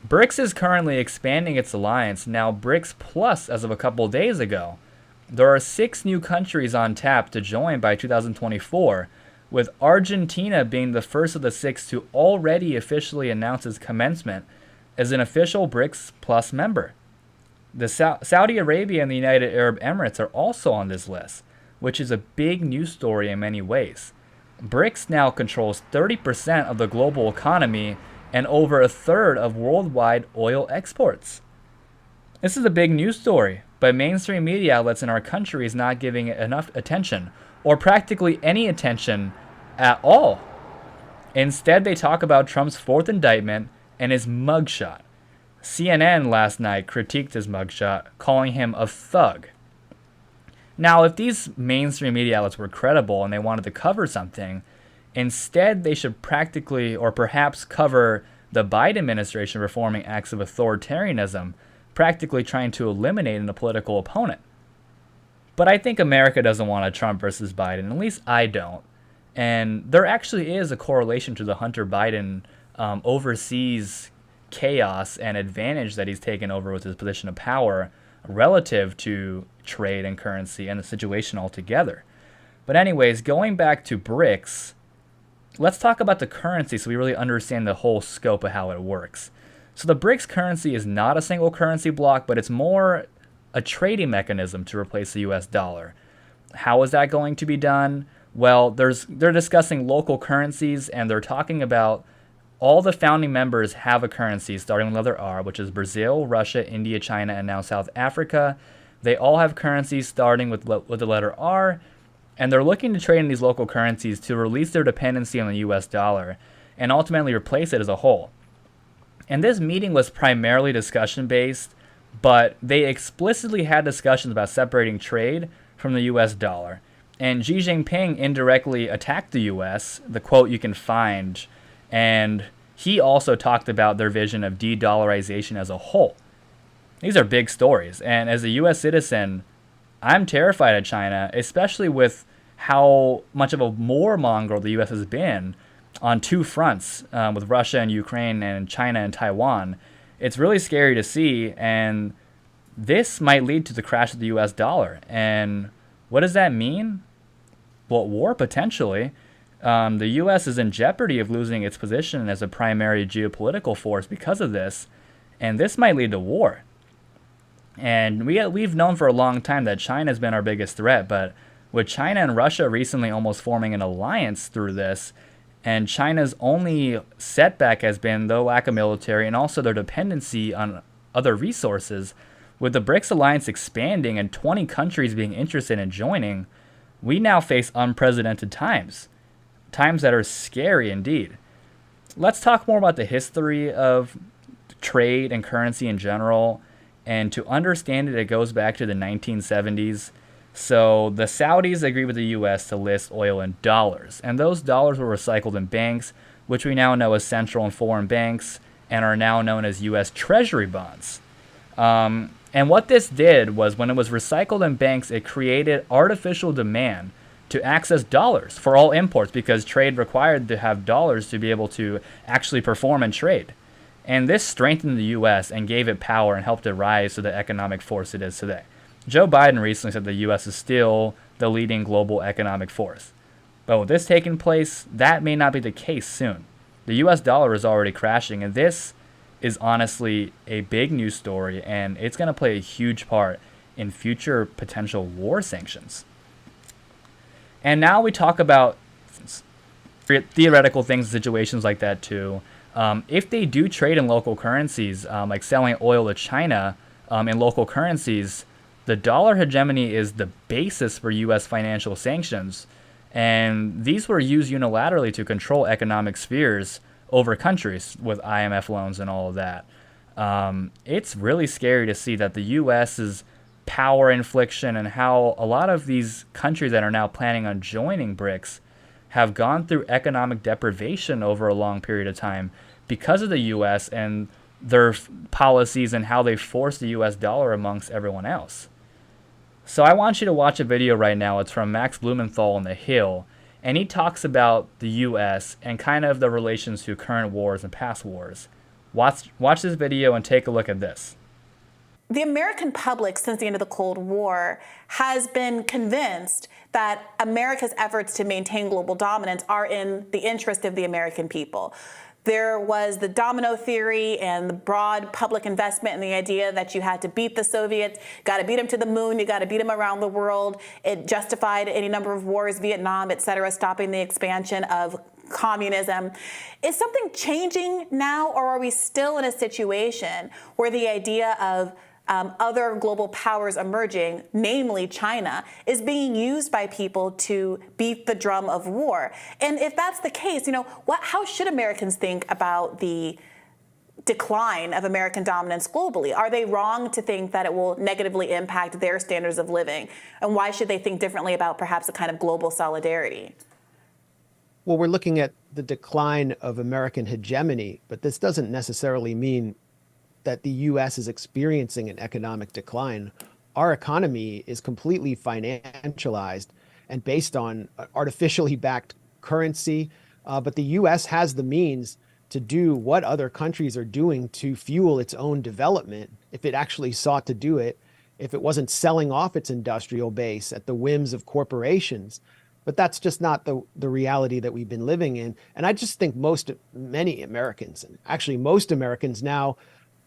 BRICS is currently expanding its alliance, now BRICS Plus as of a couple days ago. There are 6 new countries on tap to join by 2024, with Argentina being the first of the 6 to already officially announce its commencement as an official BRICS Plus member. The Saudi Arabia and the United Arab Emirates are also on this list, which is a big news story in many ways. BRICS now controls 30% of the global economy and over a third of worldwide oil exports. This is a big news story, but mainstream media outlets in our country is not giving it enough attention, or practically any attention at all. Instead, they talk about Trump's 4th indictment and his mugshot. CNN last night critiqued his mugshot, calling him a thug. Now, if these mainstream media outlets were credible and they wanted to cover something, instead they should practically or perhaps cover the Biden administration performing acts of authoritarianism, practically trying to eliminate a political opponent. But I think America doesn't want a Trump versus Biden, at least I don't. And there actually is a correlation to the Hunter Biden overseas chaos and advantage that he's taken over with his position of power relative to trade and currency and the situation altogether. But anyways, going back to BRICS, let's talk about the currency so we really understand the whole scope of how it works. So the BRICS currency is not a single currency block, but it's more a trading mechanism to replace the US dollar. How is that going to be done? Well, they're discussing local currencies, and they're talking about all the founding members have a currency starting with the letter R, which is Brazil, Russia, India, China, and now South Africa. They all have currencies starting with the letter R, and they're looking to trade in these local currencies to release their dependency on the US dollar and ultimately replace it as a whole. And this meeting was primarily discussion-based, but they explicitly had discussions about separating trade from the US dollar. And Xi Jinping indirectly attacked the US, the quote you can find, and he also talked about their vision of de-dollarization as a whole. These are big stories, and as a US citizen, I'm terrified of China, especially with how much of a warmonger the US has been on 2 fronts, with Russia and Ukraine and China and Taiwan. It's really scary to see, and this might lead to the crash of the US dollar. And what does that mean? Well, war potentially. The US is in jeopardy of losing its position as a primary geopolitical force because of this, and this might lead to war. And we've known for a long time that China has been our biggest threat, but with China and Russia recently almost forming an alliance through this, and China's only setback has been the lack of military and also their dependency on other resources, with the BRICS alliance expanding and 20 countries being interested in joining, we now face unprecedented times. Times that are scary indeed. Let's talk more about the history of trade and currency in general. And to understand it, it goes back to the 1970s. So the Saudis agreed with the US to list oil in dollars. And those dollars were recycled in banks, which we now know as central and foreign banks, and are now known as US Treasury bonds. And what this did was, when it was recycled in banks, it created artificial demand to access dollars for all imports, because trade required to have dollars to be able to actually perform and trade. And this strengthened the U.S. and gave it power and helped it rise to the economic force it is today. Joe Biden recently said the U.S. is still the leading global economic force. But with this taking place, that may not be the case soon. The U.S. dollar is already crashing, and this is honestly a big news story, and it's going to play a huge part in future potential war sanctions. And now we talk about theoretical things, situations like that too. If they do trade in local currencies, like selling oil to China in local currencies, the dollar hegemony is the basis for U.S. financial sanctions. And these were used unilaterally to control economic spheres over countries with IMF loans and all of that. It's really scary to see that the U.S.'s power infliction and how a lot of these countries that are now planning on joining BRICS have gone through economic deprivation over a long period of time because of the U.S. and their policies and how they force the U.S. dollar amongst everyone else. So I want you to watch a video right now. It's from Max Blumenthal on The Hill, and he talks about the U.S. and kind of the relations to current wars and past wars. Watch this video and take a look at this. The American public, since the end of the Cold War, has been convinced that America's efforts to maintain global dominance are in the interest of the American people. There was the domino theory and the broad public investment in the idea that you had to beat the Soviets, got to beat them to the moon, you got to beat them around the world. It justified any number of wars, Vietnam, et cetera, stopping the expansion of communism. Is something changing now, or are we still in a situation where the idea of other global powers emerging, namely China, is being used by people to beat the drum of war? And if that's the case, how should Americans think about the decline of American dominance globally? Are they wrong to think that it will negatively impact their standards of living? And why should they think differently about perhaps a kind of global solidarity? Well, we're looking at the decline of American hegemony, but this doesn't necessarily mean that the U.S. is experiencing an economic decline. Our economy is completely financialized and based on artificially backed currency, but the U.S. has the means to do what other countries are doing to fuel its own development if it actually sought to do it, if it wasn't selling off its industrial base at the whims of corporations. But that's just not the reality that we've been living in. And I just think many Americans, and actually most Americans now,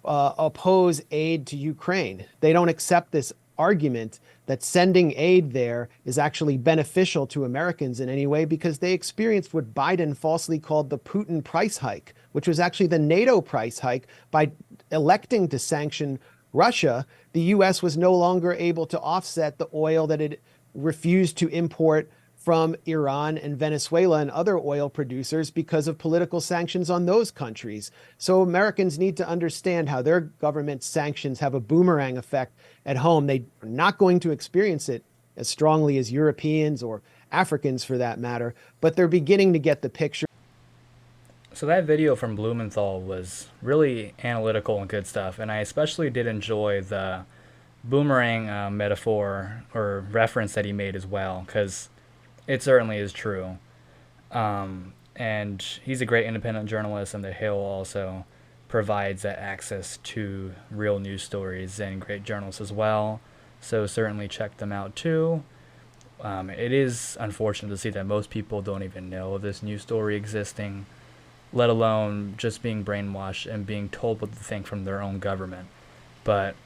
oppose aid to Ukraine. They don't accept this argument that sending aid there is actually beneficial to Americans in any way, because they experienced what Biden falsely called the Putin price hike, which was actually the NATO price hike. By electing to sanction Russia, the U.S. was no longer able to offset the oil that it refused to import from Iran and Venezuela and other oil producers because of political sanctions on those countries. So Americans need to understand how their government sanctions have a boomerang effect at home. They are not going to experience it as strongly as Europeans or Africans for that matter, but they're beginning to get the picture. So that video from Blumenthal was really analytical and good stuff, and I especially did enjoy the boomerang metaphor or reference that he made as well, because it certainly is true. And he's a great independent journalist, and The Hill also provides that access to real news stories and great journalists as well. So certainly check them out too. It is unfortunate to see that most people don't even know of this news story existing, let alone just being brainwashed and being told what to think from their own government. But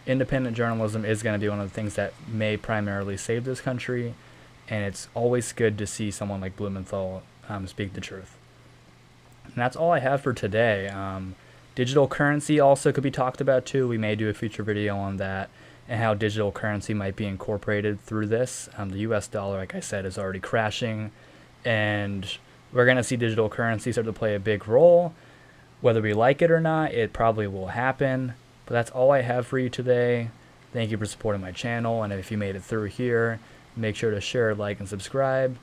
independent journalism is going to be one of the things that may primarily save this country. And it's always good to see someone like Blumenthal speak the truth. And that's all I have for today. Digital currency also could be talked about too. We may do a future video on that and how digital currency might be incorporated through this. The US dollar, like I said, is already crashing. And we're going to see digital currency start to play a big role. Whether we like it or not, it probably will happen. But that's all I have for you today. Thank you for supporting my channel. And if you made it through here, make sure to share, like, and subscribe.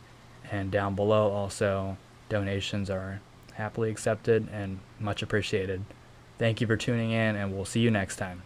And down below also, donations are happily accepted and much appreciated. Thank you for tuning in, and we'll see you next time.